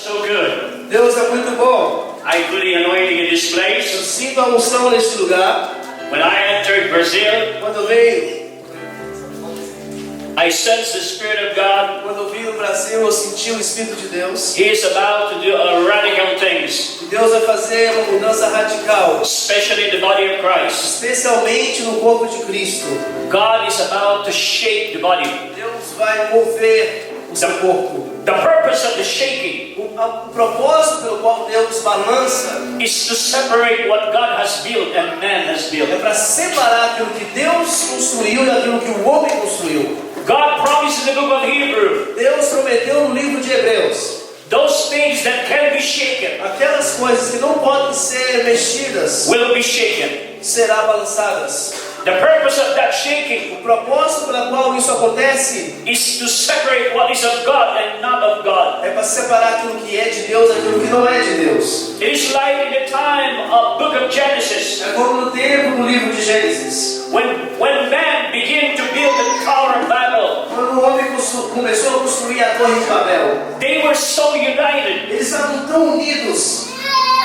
so good. Deus é muito bom. I feel the anointing in this Eu place. sinto a unção neste lugar. When I entered Brazil, Quando eu venho, I sensed the Spirit of God. quando eu vim no Brasil, eu senti o Espírito de Deus. He is about to do radical things, E Deus vai fazer uma mudança radical, especially in the body of Christ. especialmente no corpo de Cristo. God is about to shake the body. Deus vai mover o seu corpo. The purpose of the shaking O propósito pelo qual Deus balança is to separate what God has built and man has built. é para separar aquilo que Deus construiu daquilo que o homem construiu. God promised in the book of Hebrews, Deus prometeu no livro de Hebreus, those things that can be shaken aquelas coisas que não podem ser mexidas will be shaken. serão balançadas. The purpose of that shaking O propósito pelo qual isso acontece is to separate what is of God and not of God. é para separar aquilo que é de Deus daquilo que não é de Deus. It is like in the time of book of Genesis, É como no tempo do livro de Gênesis, when man began to build the Tower of Babel. quando o homem começou a construir a Torre de Babel. They were so united, Eles estavam tão unidos,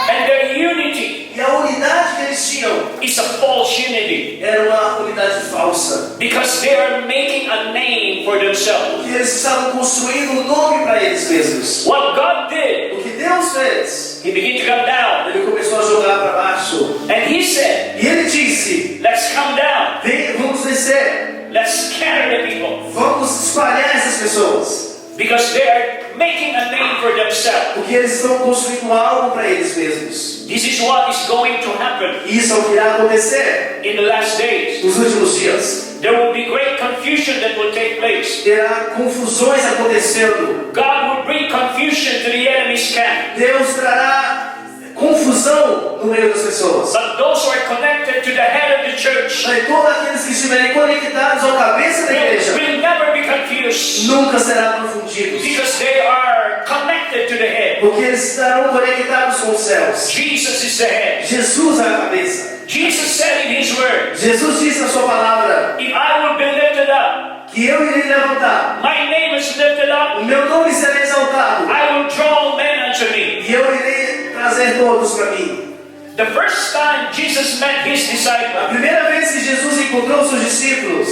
and their unity e a unidade que eles tinham is a false unity, era uma unidade falsa, because they are making a name for themselves. porque eles estavam construindo um nome para eles mesmos. What God did, O que Deus fez, He began to come down, Ele começou a jogar para baixo, and He said, e Ele disse: let's come down, Vem, vamos descer, let's scatter the people, vamos espalhar essas pessoas, because they are making a name for themselves. porque eles estão construindo algo para eles mesmos. This is what is going to happen E isso é o que irá acontecer in the last days. nos últimos dias. There will be great confusion that will take place. Terá confusões acontecendo. God will bring confusion to the enemy's camp. Deus trará confusão no meio das pessoas. But those who are connected to the head of the church Mas todos aqueles que estiverem conectados ao cabeça da igreja will never be confused, nunca serão confundidos, because they are connected to the head. porque eles estarão conectados com os céus. Jesus is the head. Jesus é a cabeça. Jesus said in His word, Jesus disse na sua palavra if I will be lifted up, que eu irei levantar, my name is lifted up, o meu nome será exaltado, I will draw men unto me. e eu irei trazer todos para mim. The first time Jesus met His A disciples, primeira vez que Jesus encontrou seus discípulos,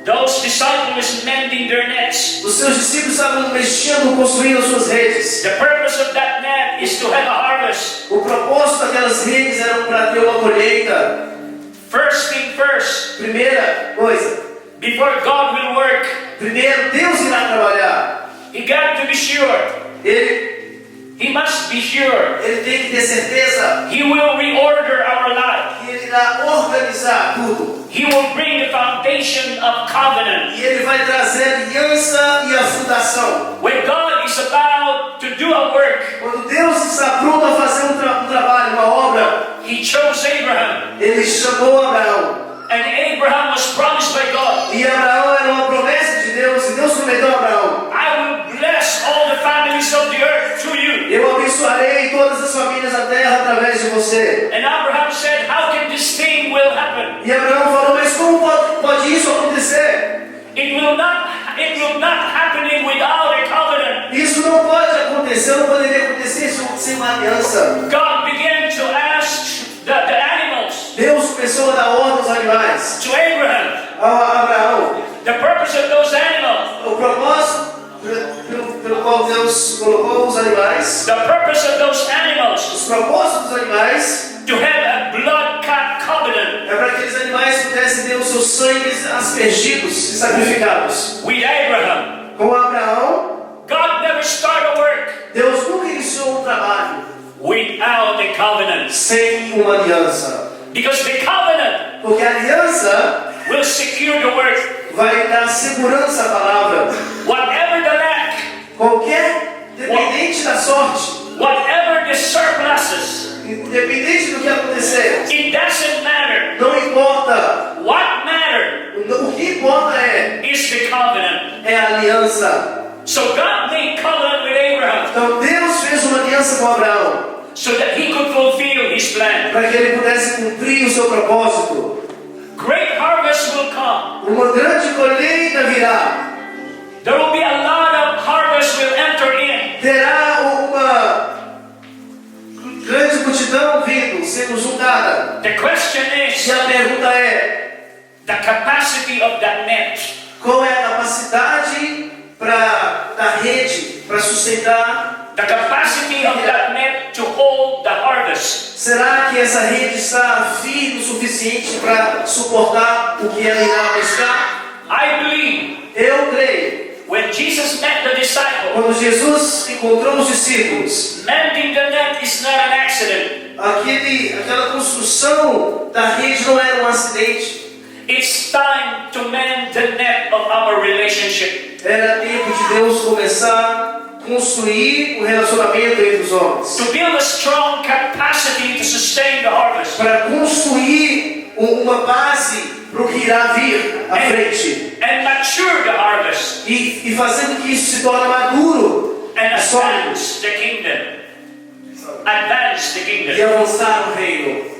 those disciples mending their nets. os seus discípulos estavam mexendo, construindo as suas redes. The purpose of that net is to have a harvest. O propósito daquelas redes era para ter uma colheita. First thing first, Primeira coisa, before God will work, primeiro Deus irá trabalhar. He got to be sure. He must be sure. Ele tem que ter certeza He will reorder our life. que Ele irá organizar tudo. He will bring the foundation of covenant. E Ele vai trazer a aliança e a fundação. When God is about to do a work, Quando Deus está pronto a fazer um trabalho, uma obra, He chose Abraham. Ele chamou Abraão. And Abraham was promised by God, E Abraão era uma promessa de Deus. E Deus prometeu a Abraão: I will bless all the families of the earth through you. eu abençoarei todas as famílias da terra através de você. And Abraham said, how can this thing will happen? E Abraão falou: mas como pode isso acontecer? It will not happening without a covenant. Isso não pode acontecer, não poderia acontecer sem uma aliança. God began to ask the animals, Deus começou a dar ordem aos animais. to Abraham, A Abraão, the purpose of those animals, o propósito pelo qual Deus colocou os animais, the purpose of those animals, os propósitos dos animais, to have a blood cut covenant é para que aqueles animais pudessem ter os seus sangues aspergidos e sacrificados. with Abraham. Com Abraão, God never started a work Deus nunca iniciou um trabalho without a covenant, sem uma aliança, because the covenant porque a aliança will secure the work. vai dar segurança à palavra. Whatever the lack, Qualquer dependente da sorte, whatever the surpluses, independente do que acontecer, it doesn't matter. não importa. What matters O que importa is the covenant. é a aliança. So God made covenant with Abraham Então Deus fez uma aliança com Abraão so that he could fulfill his plan. para que ele pudesse cumprir o seu propósito. Great harvest will come. Uma grande colheita virá. There will be a lot of harvest will enter in. Terá uma multidão vindo, sendo julgada. The question is E a pergunta é: the capacity of that net. qual é a capacidade da rede para sustentar? The capacity of that net to hold the harvest. Será que essa rede está firme o suficiente para suportar o que ela irá pescar? I believe Eu creio. when Jesus met the disciples, Quando Jesus encontrou os discípulos, mending the net is not an accident. aquela construção da rede não era um acidente. It's time to mend the net of our relationship. Era tempo de Deus começar a construir o relacionamento entre os homens. To build a strong capacity to sustain the harvest. Para construir uma base para o que irá vir à frente. And mature the harvest. E fazendo que isso se torne maduro And e sólido. advance the kingdom. Advance the E kingdom. avançar o reino.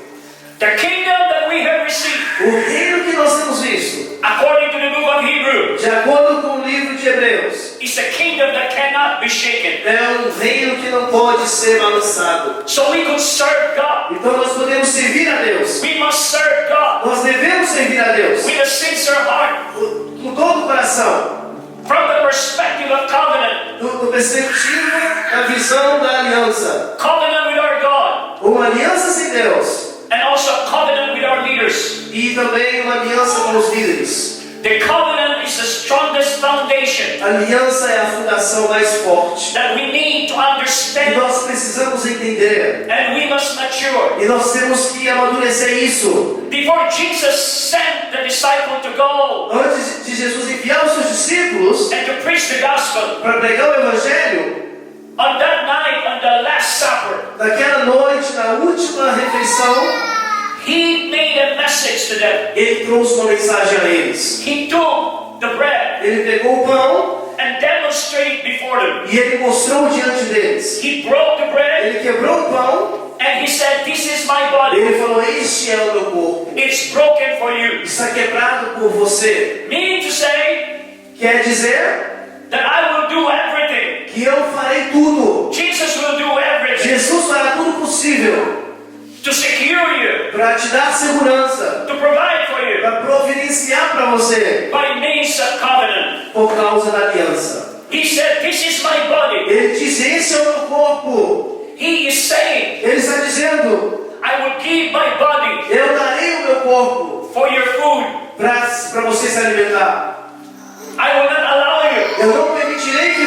The kingdom that we have received, O reino que nós temos visto, according to the book of Hebrews, de acordo com o livro de Hebreus, is a kingdom that cannot be shaken. é um reino que não pode ser balançado. So we could serve God. Então nós podemos servir a Deus. We must serve God Nós devemos servir a Deus with a sincere heart. com todo o coração, From the perspective of covenant. do perspectiva da visão da aliança. Covenant with our God. Uma aliança sem Deus And also a covenant with our leaders. e também uma aliança com os líderes. The covenant is the strongest foundation A aliança é a fundação mais forte. that we need to E understand, nós precisamos entender. and we must mature. E nós temos que amadurecer isso. Before Jesus sent the disciple to go Antes de Jesus enviar os seus discípulos and to preach the gospel, para pregar o Evangelho, on that night, on the Last Supper, naquela noite, na última refeição, He made a message to them. Ele trouxe uma mensagem a eles. He took the bread Ele pegou o pão and demonstrated before them. e Ele mostrou diante deles. He broke the bread Ele quebrou o pão and He said, "This is my e body. Ele falou: este é o meu corpo. It's broken for you." Está quebrado por você. Meaning to say Quer dizer that I will do everything. que eu farei tudo. Jesus will do everything Jesus fará tudo possível to secure you, para te dar segurança, to provide for you para providenciar para você by means of covenant. por causa da aliança. He said, "This is my body." Ele disse: esse é o meu corpo. He is saying, Ele está dizendo: "I will give my body eu darei o meu corpo for your food. para você se alimentar. I will not allow you Eu não permitirei que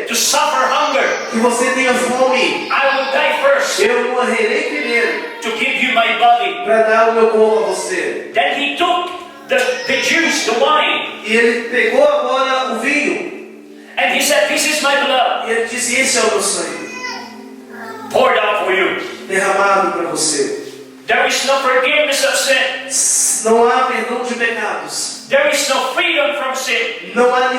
to suffer hunger. você tenha fome. I will die first Eu morrerei primeiro to give you my body." para dar o meu corpo a você. Then He took the juice, the wine, E ele pegou agora o vinho and He said, "This is my blood e ele disse: esse é o meu sangue poured out for you." derramado para você. There is no forgiveness of sin. Não há perdão de pecados. There is no freedom from sin Não há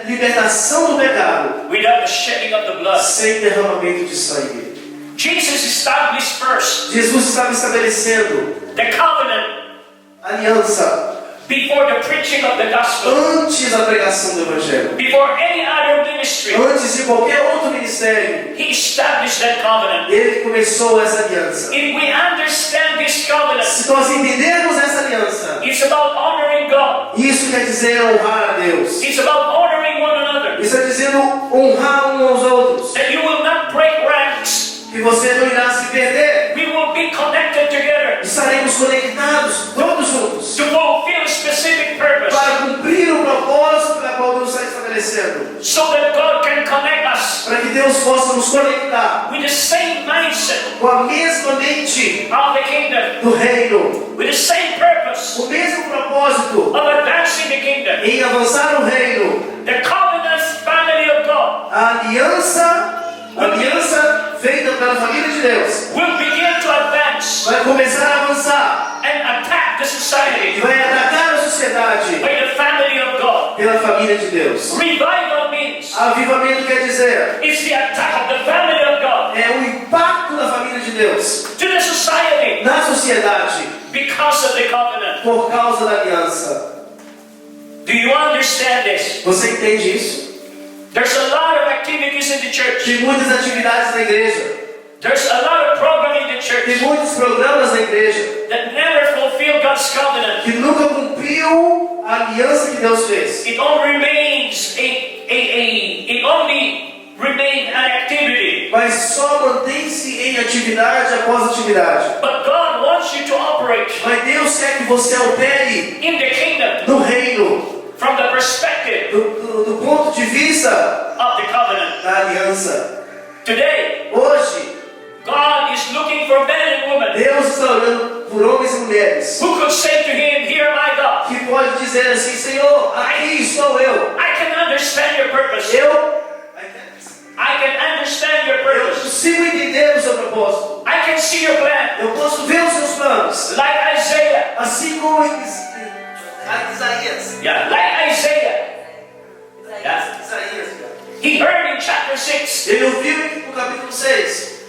libertação do pecado without the shedding of the blood. sem derramamento de sangue. Jesus established first Jesus estava estabelecendo the covenant aliança before the preaching of the gospel, antes da pregação do Evangelho. before any other ministry. Antes de qualquer outro ministério, He established that covenant. ele começou essa aliança. If we understand this covenant, Se nós entendermos essa aliança, it's about honoring God. isso quer dizer honrar a Deus. It's about honoring one another. Isso está dizendo honrar uns aos outros. That you will not break ranks. Que você não irá se perder. We will be connected together Estaremos conectados, todos juntos, to fulfill a specific purpose, para cumprir o propósito para qual Deus está estabelecendo. so that God can connect us Para que Deus possa nos conectar with the same mindset com a mesma mente of the kingdom, do reino, with the same purpose o mesmo propósito of advancing the kingdom. em avançar o reino. The covenant family of God A aliança feita pela família de Deus will begin to advance vai começar a avançar and attack the e society vai atacar a sociedade by the family of God. pela família de Deus. Revival means Avivamento quer dizer it's the attack of the family of God é o impacto da família de Deus to the society na sociedade because of the covenant. por causa da aliança. Do you understand this? Você entende isso? There's a lot of activities in the church. Tem muitas atividades na igreja. There's a lot of program in the Tem church muitos programas na igreja that never fulfill God's covenant. que nunca cumpriu a aliança que Deus fez. It only remains it only remains an activity. Mas só mantém-se em atividade após atividade. But God wants you to operate Mas Deus quer que você opere in the kingdom no reino, from the perspective do ponto de vista of the covenant. da aliança. Today, Hoje, God is looking for men and women Deus está olhando por homens e mulheres who could say to Him, "Here, my God, que pode dizer assim: Senhor, aqui estou eu. I can understand your purpose. I can understand your Eu purpose. consigo entender o seu propósito. I can see your plan." Eu posso ver os seus planos. Like Isaiah. Assim como Isaías. Yeah, like Isaiah. Isaías. He heard in chapter 6. Ele ouviu no capítulo 6.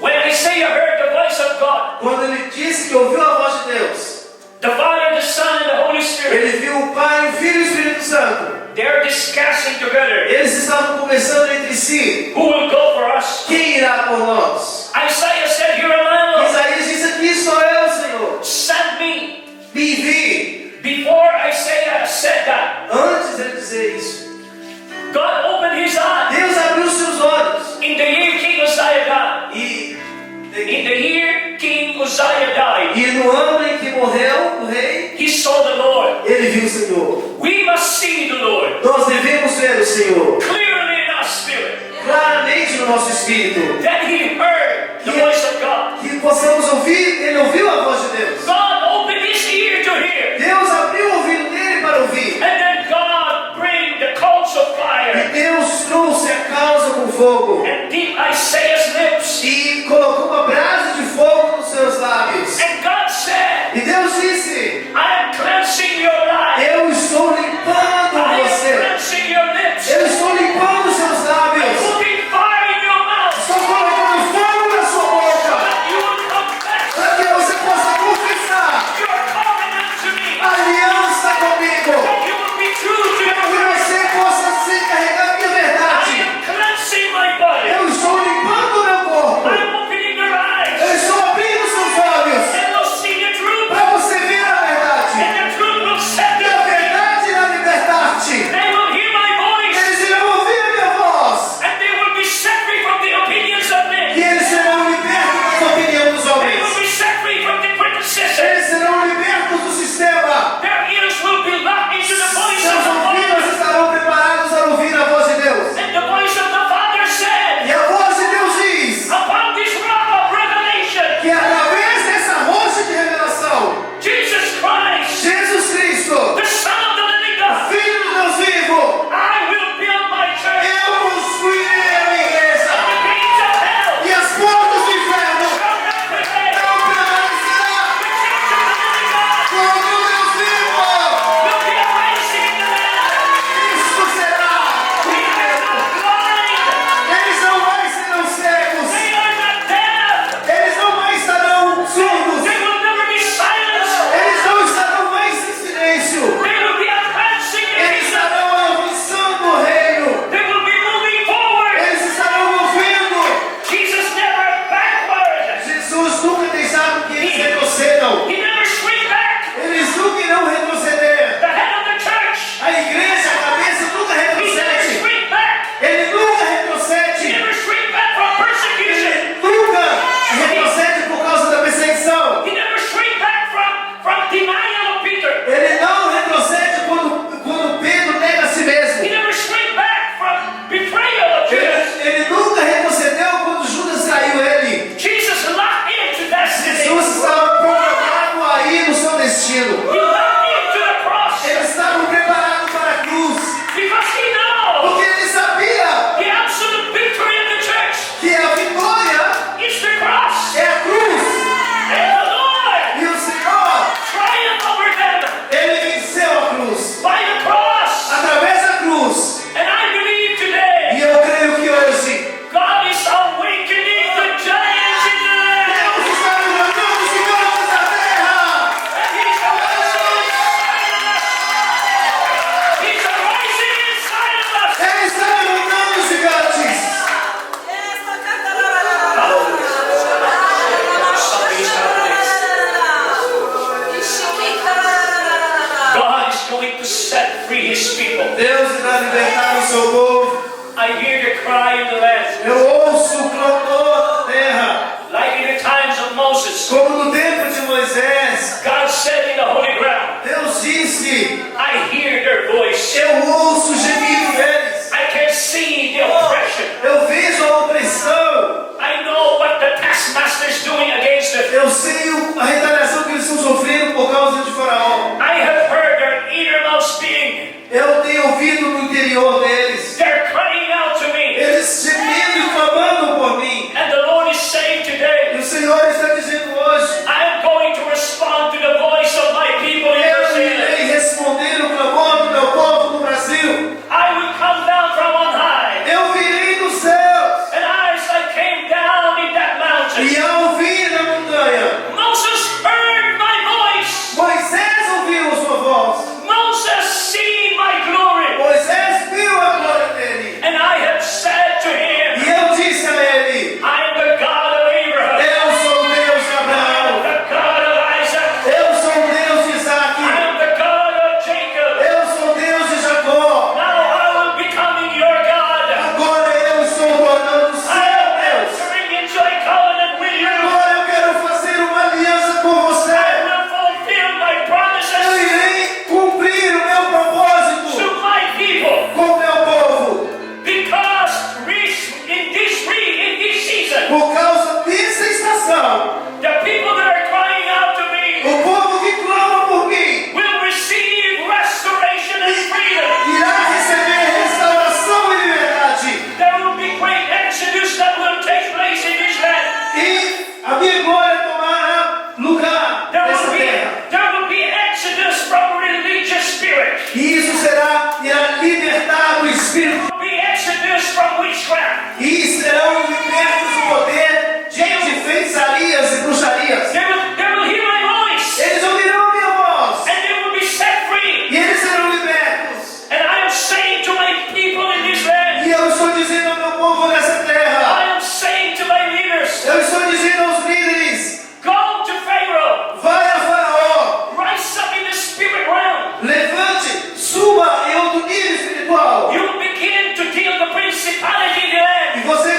When Isaiah heard the voice of God, Quando ele disse que ouviu a voz de Deus. the Father, the Son, and the Holy Spirit, Ele viu o Pai, o Filho e o Espírito Santo. they're discussing together Eles estavam conversando entre si. who will go for us. Quem irá por nós? Isaiah said, "Here am I, Lord. Isaías disse: aqui sou eu, Senhor. Send me." Me envie. Before Isaiah said that, Antes de ele dizer isso, God opened his eyes. Deus abriu seus olhos. In the year King Uzziah died. In the year King Uzziah died, E no ano em que morreu o rei, he saw the Lord. ele viu o Senhor. We must see the Lord Nós devemos ver o Senhor clearly in our spirit. claramente no nosso espírito. Then he heard the voice of God. Que possamos ouvir, ele ouviu a voz de Deus. God opened his ear to hear. Deus abriu o ouvido dele para ouvir. And then God bring the coals of E fire Deus trouxe a causa com fogo. and deep Isaiah's lips. E colocou uma brasa de fogo nos seus lábios. And God said, E Deus disse: "I am cleansing your life. eu estou limpando I am você. cleansing your lips. Eu estou limpando os seus lábios. Putting fire in your mouth. Estou colocando fogo na sua boca. That you will confess Para que você possa confessar your covenant to me. a aliança comigo. That you will be true to your Que word. você possa se carregar a minha I verdade. am cleansing my body. Eu estou limpando libertar o seu povo. I hear the cry in the land. Eu ouço o clamor da terra. Like in the times of Moses, Como no tempo de Moisés, God said in the holy ground, Deus disse: I hear their voice. eu ouço o gemido deles. I can see the oppression. Eu vejo a opressão. I know what the taskmaster is doing against them. Eu sei a retaliação que eles estão sofrendo por causa de Faraó. I have heard their innermost being. Eu tenho ouvido no interior deles. They're crying out to me. Eles gemendo e clamando por mim. And the Lord is saying E today, o Senhor está dizendo hoje: I am going to respond to the voice of my people in eu Brazil. irei responder o clamor do meu povo no Brasil. I will come down from on high. Eu virei dos céus. And as I came down in that mountain, E ao vir na montanha, Moses heard my voice. Moisés ouviu a sua voz. Moses seen my glory. Moisés viu a glória dele. And I have said to him, E eu disse a ele: I am the God of Abraham. eu sou o Deus de I am Abraão. the God of Isaac. Eu sou o Deus de Isaac. I am the God of Jacob. Eu sou o Deus de Jacó. Now I will be becoming your God. Agora eu estou tornando o I seu am Deus. entering into a covenant with you. Agora eu quero fazer uma aliança com I você. will fulfill my Eu promises irei cumprir o meu propósito to my people. com o meu povo. Because in this season, Por causa dessa estação, the people that are crying out to me o povo que clama por mim will receive restoration and freedom. irá receber restauração e liberdade. There will be great exodus that will take place in this land. E a minha glória tomará lugar nessa terra. There will be exodus from religious spirit. E isso irá libertar o espírito. There will be exodus from witchcraft. E serão libertos do poder de feitiçarias e bruxarias. They will hear my voice. Eles ouvirão a minha voz. And they will be set free. E eles serão libertos. And I am saying to my people in this land, E eu estou dizendo ao meu povo nessa terra. I am saying to my leaders, Eu estou dizendo aos líderes: go to Pharaoh. vai a Faraó. Rise up in the spirit realm. Levante, suba em outro nível espiritual. You will begin to deal the principality in the land. E você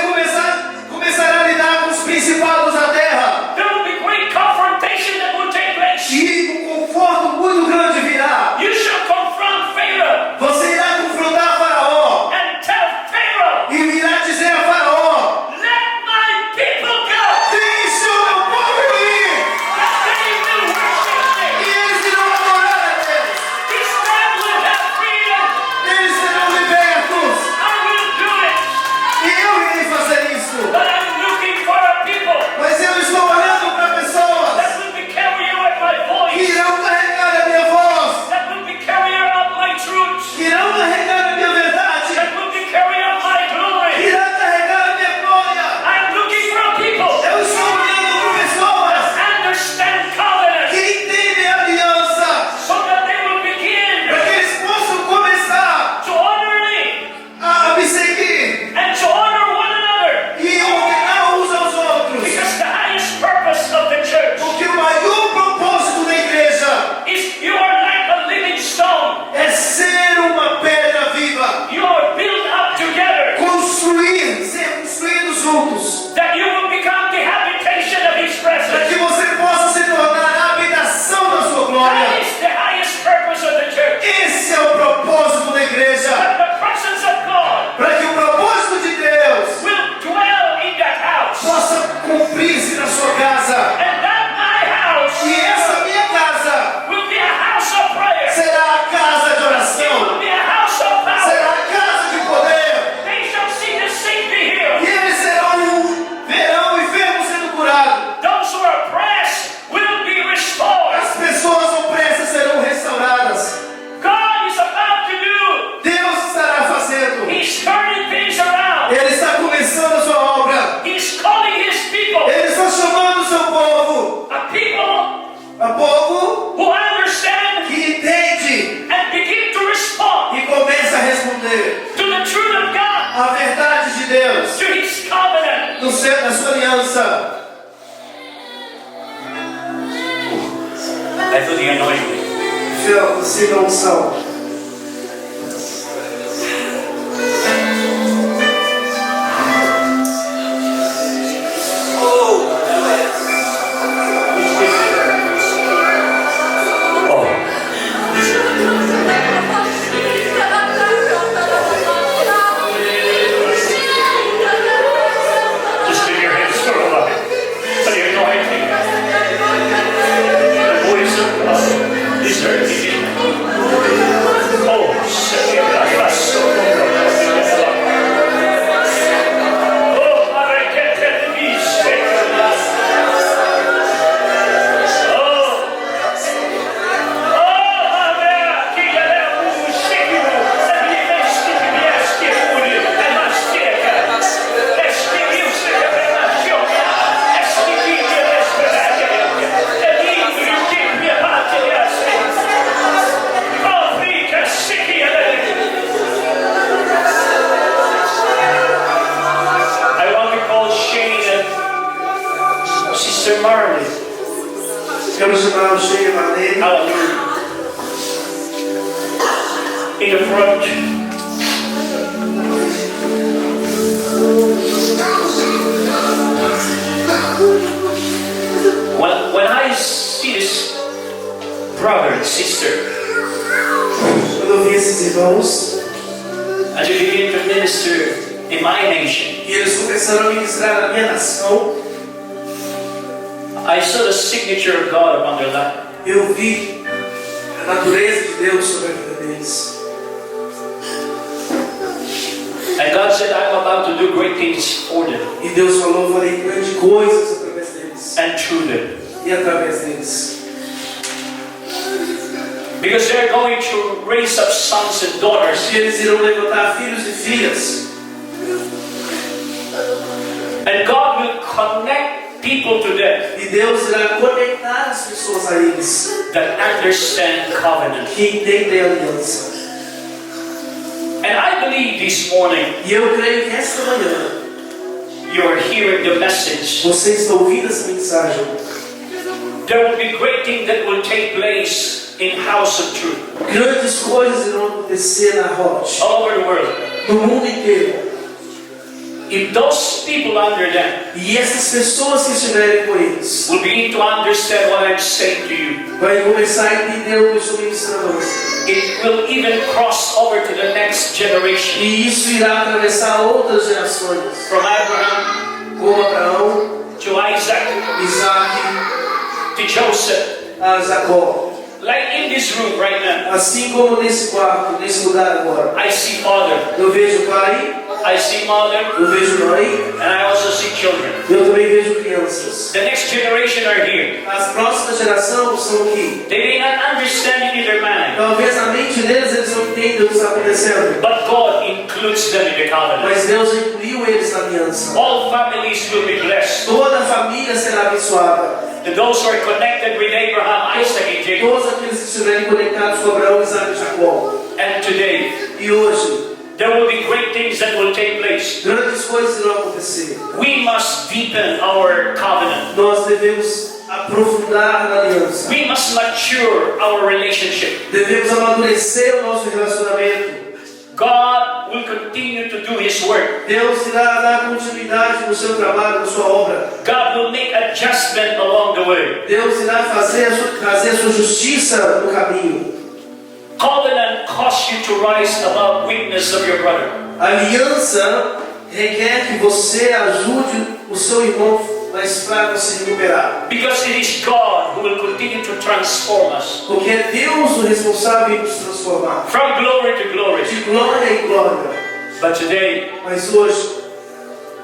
começará a lidar com os principados da terra. There will be great confrontation that will take place. E um conforto muito grande virá. You shall confront Pharaoh Você irá confrontar Faraó. and tell Pharaoh, E irá dizer a Faraó: let my people go. deixe o meu povo ir. That they will worship me. E eles irão adorar a Deus. This land will have freedom. Eles serão libertos. I will do it. E eu irei fazer isso. But I'm looking for a people Mas eu estou olhando para pessoas that will be carrying out my que voice, irão carregar a minha voz. that will be carrying out my truth, Que irão carregar a minha verdade. that will be carrying out my Que glory. irão carregar a minha glória. I'm looking for people Eu estou olhando para pessoas that understand covenant que entendem a aliança. so that they will begin Para que eles possam começar to honor me a me seguir. and to honor one another. E ordenar uns aos outros. Because the highest purpose of the church Porque o maior propósito da igreja is you are like a living stone. é ser uma pedra viva. You are built up together Ser construídos juntos. that you will become the habitation of His Para presence. que você possa se tornar a habitação da sua That glória. is the highest purpose of the church. Esse é o propósito da igreja. That the presence of God Para que o propósito de Deus will dwell in that house. possa cumprir-se na sua casa. And that my house E essa minha casa will be a house of prayer. será a casa de It oração. will be a house of power. Será a casa de poder. They shall see the sick be healed. E eles verão enfermos sendo curados. Those who are oppressed will be restored. As pessoas opressas serão restauradas. God is about to do. Deus estará fazendo. He's turning things around. Ele está começando a sua obra. He's calling His people. Ele está chamando o seu povo. A people A povo who understand que entende and begin to respond e começa a responder to the truth of God, a verdade de Deus to His covenant. no centro da sua aliança. I feel the anointing. Siga a unção. Sister Marley. Quero chamar o Sheila Marlene. Hallelujah. In the front. When I see this brother and sister, Quando eu vi esses irmãos, and they begin to minister in my nation, e eles começaram a ministrar na minha nação, I saw the signature of God upon their life. eu vi a natureza de Deus sobre a vida deles. And God said, I'm about to do great things for them E Deus falou, farei grandes coisas através deles and through them. e através deles. Because they're going to raise up sons and daughters. E eles irão levantar filhos e filhas. And God will connect people to them E Deus irá conectar as pessoas a eles that understand covenant. que entendem a aliança. And I believe this morning E eu creio que esta manhã you're hearing the message. você está ouvindo essa mensagem. There will be great things that will take place in House of Truth Grandes coisas irão acontecer na H.O.T, all over the world. no mundo inteiro. If those people under them E essas pessoas que estiverem com eles will begin to understand what I'm saying to you, vai começar a entender o que eu estou ministrando a você. it will even cross over to the next generation. E isso irá atravessar outras gerações, From Abraham como Abraão, to Isaac Isaac, to Joseph. a Jacó. Like in this room right now, Assim como nesse quarto, nesse lugar agora, I see father, eu vejo pai, I see mother, eu vejo mãe, and I also see children. eu também vejo crianças. The next generation are here. As próximas gerações são aqui. They may not understand it in their mind, Talvez na mente deles eles não entendam o que está acontecendo, but God includes them in the covenant. mas Deus incluiu eles na aliança. All families will be blessed. Toda a família será abençoada. And those who are connected with Abraham, Isaac, and Jacob. Todos aqueles que estiverem conectados com Abraão, Isaac e Jacó. And today, E hoje, there will be great things that will take place. grandes coisas irão acontecer. We must deepen our covenant. Nós devemos aprofundar na aliança. We must mature our relationship. Devemos amadurecer o nosso relacionamento. God will continue to do His work. Deus irá dar continuidade no seu trabalho, na sua obra. God will make adjustment along the way. Deus irá trazer a sua justiça no caminho. Covenant costs you to rise above weakness of your brother. A aliança requer que você ajude o seu irmão mais fraco a se recuperar. Because it is God who will continue to transform us. Porque é Deus o responsável em nos transformar. From glory to glory. De glória em glória. But today, Mas hoje,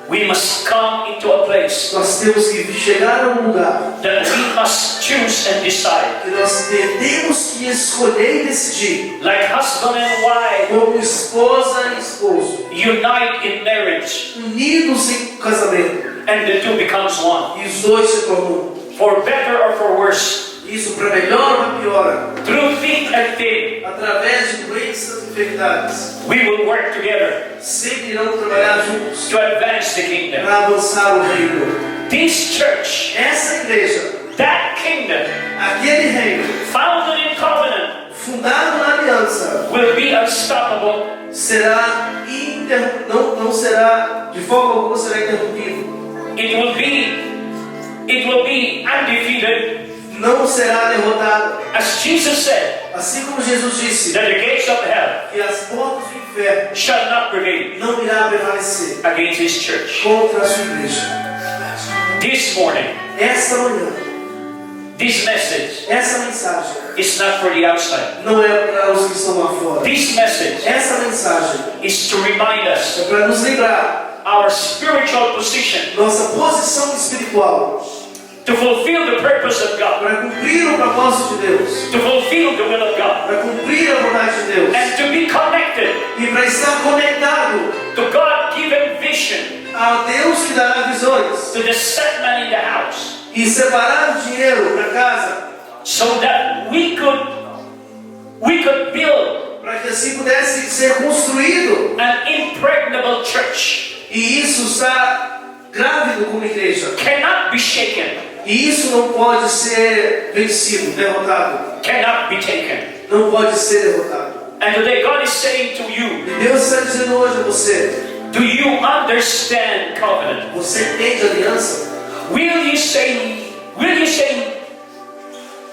we must come into a place nós temos que chegar a um lugar that we must choose and decide. que nós temos que escolher e decidir. Like husband and wife, Como esposa e esposo. unite in marriage. Unidos em casamento. And the two becomes one. E os dois se tornam um. For better or for worse. Isso para melhor ou para pior. Through thick and thin, Através de doenças e enfermidades. we will work together Sempre irão trabalhar juntos. to advance the kingdom. Para avançar o reino. This church, Essa igreja, that kingdom, aquele reino, founded in covenant, fundado na aliança, will be unstoppable. será não será, de forma alguma será interrompido. It will be undefeated. Não será derrotado. As Jesus said, Assim como Jesus disse, that the gates of hell que as portas do inferno shall not prevail não irá prevalecer against His church. contra a sua igreja. This morning, Esta manhã, this message essa mensagem is not for the outside. não é para os que estão lá fora. This message Essa mensagem is to remind us é para nos lembrar our spiritual position nossa posição espiritual, to fulfill the purpose of God, para cumprir o propósito de Deus, to fulfill the will of God, para cumprir a vontade de Deus and to be connected e para estar conectado to God-given vision, a Deus que dará visões to the set man in the house, e separar o dinheiro para casa, so that we could build para que assim pudesse ser construído. an impregnable church. E isso está grávido como igreja. Cannot be shaken. E isso não pode ser vencido, derrotado. Cannot be taken. Não pode ser derrotado. And today God is saying to you, E Deus está dizendo hoje a você: do you understand covenant? você entende a aliança? Will you say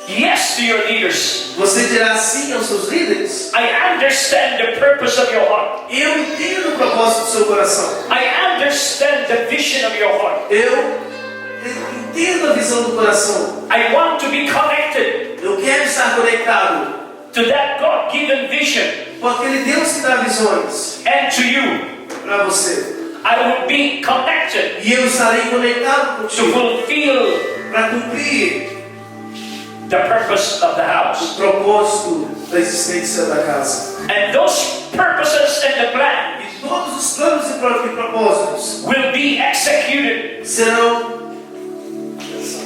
yes to your leaders? Você dirá sim aos seus líderes? I understand the purpose of your heart. Eu entendo o propósito do seu coração. I understand the vision of your heart. Eu entendo a visão do coração. I want to be connected Eu quero estar conectado to that God-given vision. com aquele Deus que dá visões And to you, para você. I will be connected E eu estarei conectado to contigo fulfill para cumprir the purpose of the o house. propósito da existência da casa. And those purposes and the plan E todos os planos e propósitos will be executed.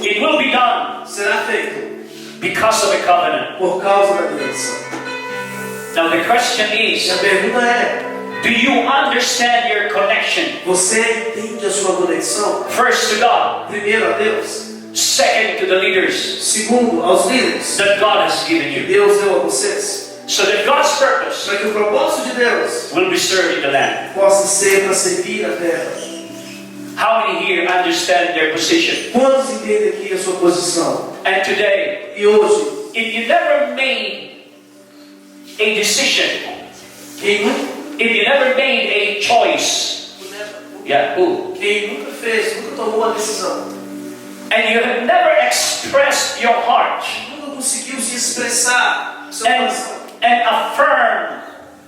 It will be done será feito because of a covenant. por causa da aliança. Now the question E is, a pergunta é: do you understand your connection? você entende a sua conexão? First to God, Primeiro a Deus, second to the leaders segundo aos líderes that God has given que you, Deus deu a vocês, so that God's purpose para que o propósito de Deus will be served in the land. possa ser para servir a terra. How many here understand their position? Quantos entendem aqui a sua posição? And today, E hoje, if you never made a decision, quem never made a choice, quem nunca fez, nunca tomou uma decisão, and you have never expressed your heart nunca conseguiu se expressar no seu coração and affirm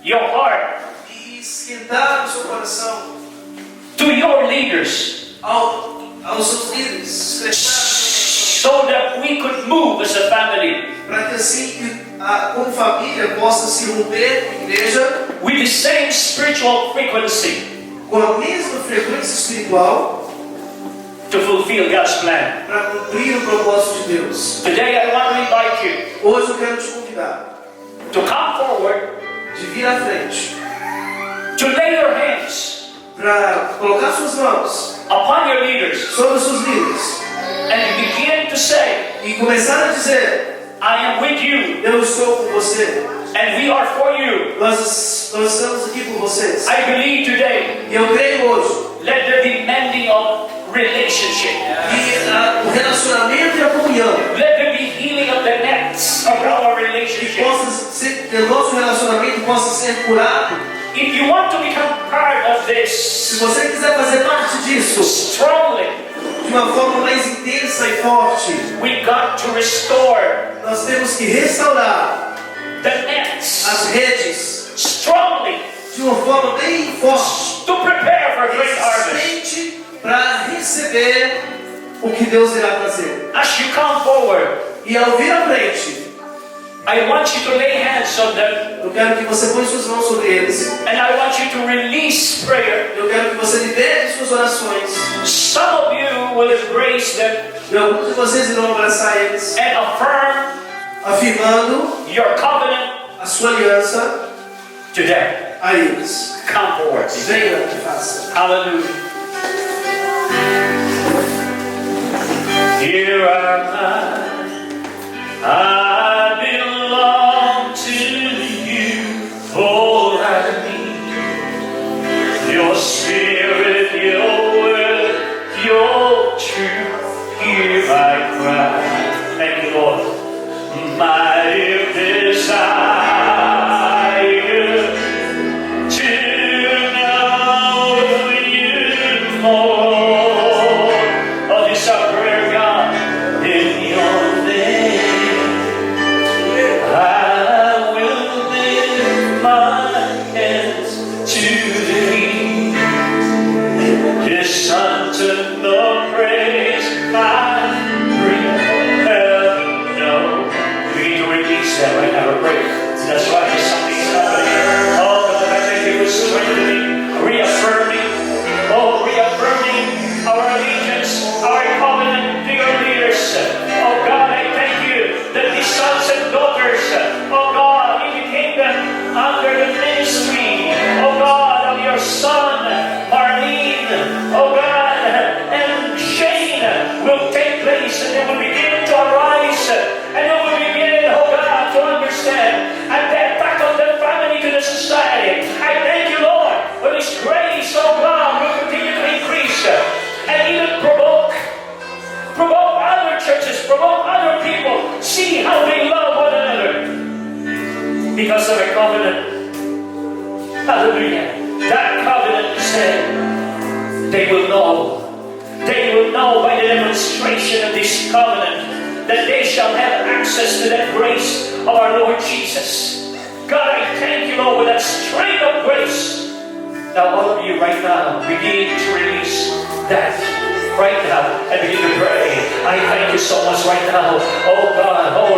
your heart e esquentar o seu coração to your leaders, aos seus líderes, expressar so that we could move as a family para que assim, como família, possa se romper com a igreja with the same spiritual frequency com a mesma frequência espiritual to fulfill God's plan. para cumprir o propósito de Deus. Today I want to invite you Hoje eu quero te convidar to come forward, de vir à frente to lay your hands para colocar suas mãos upon your leaders sobre os seus líderes and begin to say, e começar a dizer: I am with you eu estou com você, and we are for you. nós estamos aqui por vocês. I believe today, E eu creio hoje let there be mending of relationship. que o relacionamento e a comunhão Let there be healing of the nets of our que relationship. que o nosso relacionamento possa ser curado. If you want to become part of Se this você quiser fazer parte disso strongly, de uma forma mais intensa e forte, we got to restore nós temos que restaurar the nets as redes strongly de uma forma bem forte, to prepare for a great harvest. resistente, para receber o que Deus irá fazer. As you come forward, E ao vir à frente, I want you to lay hands on them, eu quero que você ponha suas mãos sobre eles. and I want you to release prayer. Eu quero que você libere suas orações. Some of you will embrace them E alguns de vocês irão abraçar eles, and affirm afirmando your covenant a sua aliança to them. a eles. Come forward. Venha e faça. Hallelujah. Here am I belong to you, all I need. Your spirit, your word, your truth, here I cry. Thank you, Lord. My desire to know you more. Oh, this is our prayer, God, in your name. I will lift my hands to thee. Yes, unto the praise I bring heaven know. We need to release that right now, pray. That's why there's something happening. Oh, God, I thank you for strengthening, reaffirming, reaffirming our allegiance, our covenant to your leaders. Oh, God, I thank you that these sons and daughters, oh, God, you became them under the ministry, oh, God, of your son, Marlene, oh, God, and Shane will take place grace, and they will begin to arise, and they will begin, oh God, to understand and get back on the family to the society. I thank you, Lord, for this grace, oh God, will continue to increase and even provoke other churches, provoke other people, see how they love one another because of a covenant. Hallelujah. That covenant said they will know by the demonstration of this covenant that they shall have access to that grace of our Lord Jesus. God, I thank you, Lord, with that strength of grace. Now all of you right now begin to release that right now and begin to pray. I thank you so much right now. Oh God, oh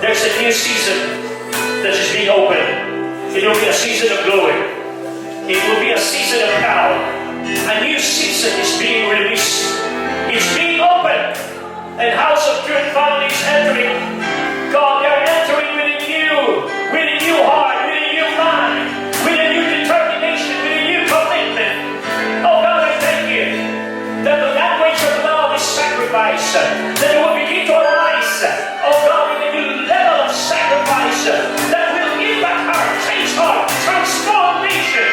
there's a new season that is being opened. It will be a season of glory. It will be a season of power. A new season is being released. It's being opened. And House of Truth family is entering. God, they're entering with a new heart, with a new mind, with a new determination, with a new commitment. Oh God, I thank you that the language of love is sacrifice. That it will begin to arise. Oh God, with a new level of sacrifice that will impact heart, change heart, transform nation.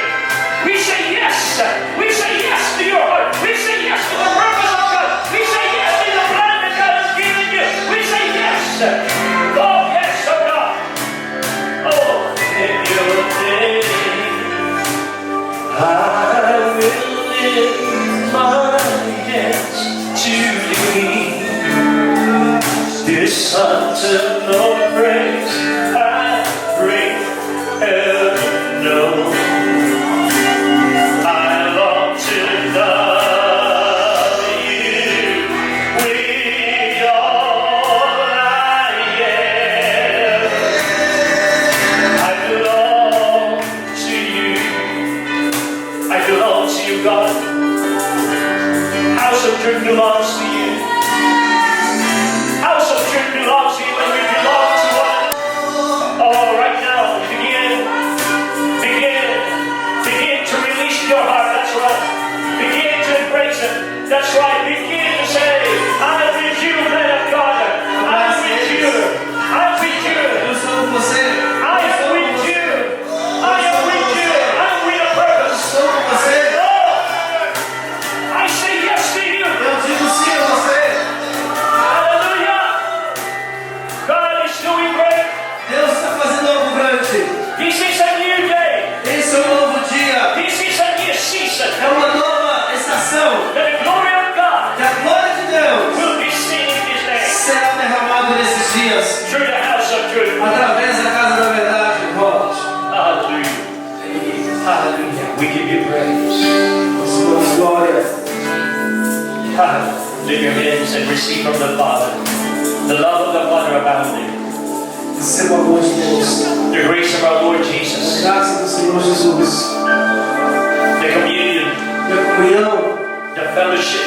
We say yes. We say yes to your heart. We say yes to the purpose of God. We say yes to the plan that God has given you. We say yes. Oh yes, oh God. Oh, in your day, I will lift my hands to thee. This unto no praise I bring heaven known. I long to love you with all I am. I belong to you. I belong to you, God. House of Truth belongs to you. House of Truth belongs to you, and we belong to one. Oh, right now, begin to release your heart. That's right. Begin to embrace it. That's right. Begin to say, I'm with you, man of God. I'm with you. I'm with you. Eu estou com você. I am with you. I am with you. I'm with a purpose. Estou com você. Oh, I say yes to you. Eu digo sim a você. Hallelujah. God is doing great. Deus está fazendo algo grande. This is a new day. Esse é um novo dia. This is a new season. É uma nova estação. The glory of God Que a glória de Deus will be seen in this day será derramada nesses dias. through the house of truth. Através da casa da verdade. Volte. Hallelujah. Hallelujah. We give you praise. Nós damos glória. Lift your hands and receive from the Father the love of the Father abounding, Receba o amor de Deus. the grace of our Lord A Jesus, graça do Senhor Jesus. the communion, E a comunhão. the fellowship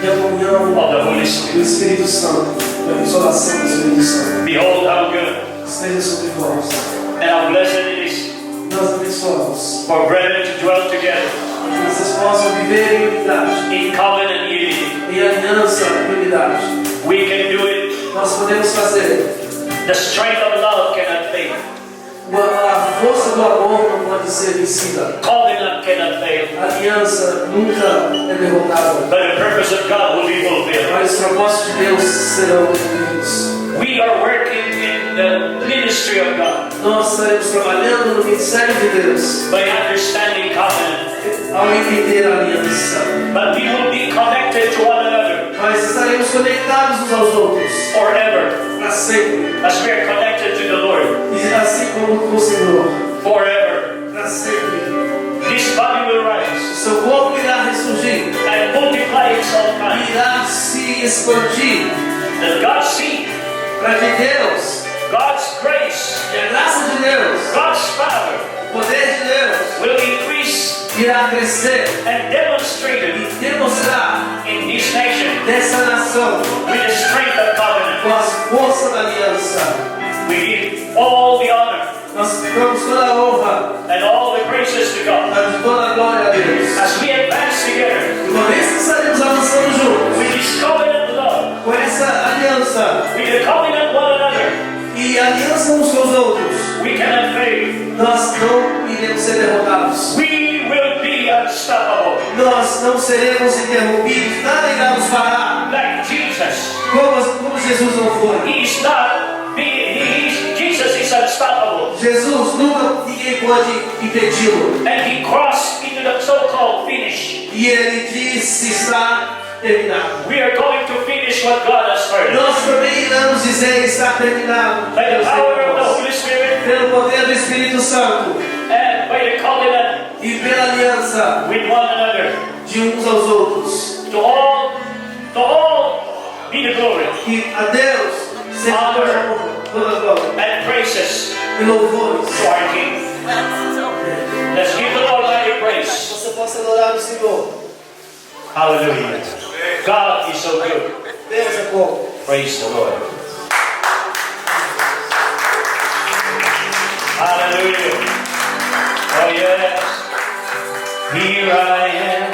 E a comunhão of the Holy do Spirit. Espírito Santo. Da consolação do Espírito Santo. Behold how good Esteja sobre vós. and how blessed it is Nós abençoamos. for brethren to dwell together Que vocês possam viver em unidade. in covenant unity. Em aliança e unidade. We can do it. Nós podemos fazer. The strength of love cannot fail. A força do amor não pode ser vencida. Covenant cannot fail. A aliança nunca é derrotada. But the purpose of God will be fulfilled. Mas os propósitos de Deus serão cumpridos. We are working in the ministry of God Nós estaremos trabalhando no ministério de Deus by understanding covenant. ao entender a aliança. but we will be connected to one another Mas estaremos conectados uns aos outros forever, para sempre. as we are connected to the Lord E assim como com o Senhor, forever. para sempre. This body will O rise seu corpo irá ressurgir, and multiply itself time. irá se expandir, That God's seed, para que Deus, God's grace, e a graça de Deus, God's power o poder de Deus, will increase irá crescer and demonstrated e demonstrar in this nation dessa nação with the strength of covenant. com as forças da aliança. We give all the honor Nós damos toda a honra, and all the praises to God. damos toda a glória a Deus. As we advance together Uma vez que estaremos avançando juntos with this covenant love, com essa aliança with the covenant one another, e aliança uns com os outros, we cannot fail. nós não iremos ser derrotados. We will be unstoppable. Nós não seremos interrompidos, nada irá nos parar. Like Jesus. Como Jesus não foi. He's not Jesus is unstoppable. Jesus nunca ninguém pode impedi-lo. And he crossed into the so-called finish. E ele disse: está terminado. We are going to finish what God has started. Nós também iremos dizer: está terminado. By the power of the Holy Spirit Pelo poder do Espírito Santo and by the covenant e pela aliança with one another. de uns aos outros. To all be the glory Que a Deus seja toda a glória and praises e louvores. to our King. Let's give the Lord mighty praise. Você possa adorar o Senhor. Hallelujah. God is so good. Deus é bom. Praise the Lord. Hallelujah. Oh yes. Here I am.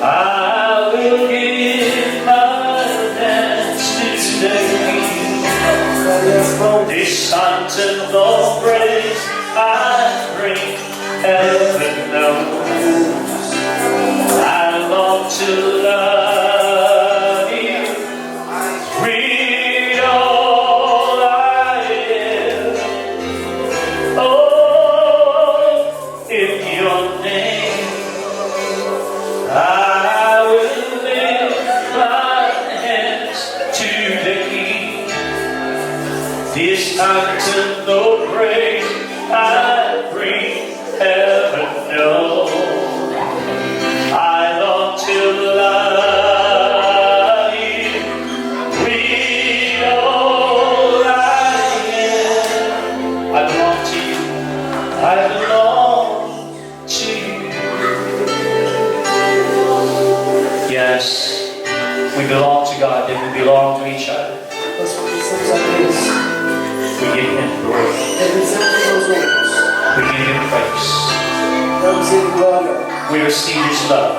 I will give my dance to the King. This unto the praise I bring, heaven knows. I long to love you with all I am. Oh, in your name I will lift my hands to the King. This unto no praise I bring, heaven knows. I long to love you with all I am. I belong to you. I belong to you. Yes, we belong to God and we belong to each other. Nós pertencemos a Deus. We give Him glory. Pertencemos aos outros. We give Him praise. Damos Ele glória. We receive His love.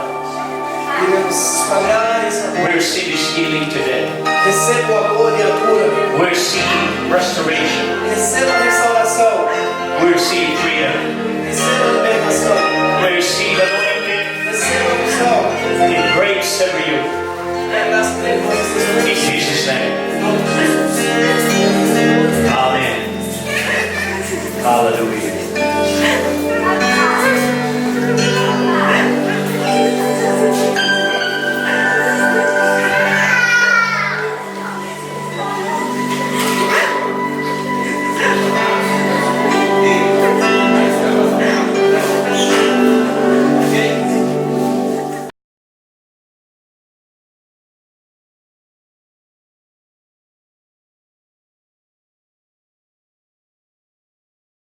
Iremos espalhar esse We amor. receive His healing today. Receba o amor e a cura. We receive restoration. Receba a restauração. We receive freedom. Receba a libertação.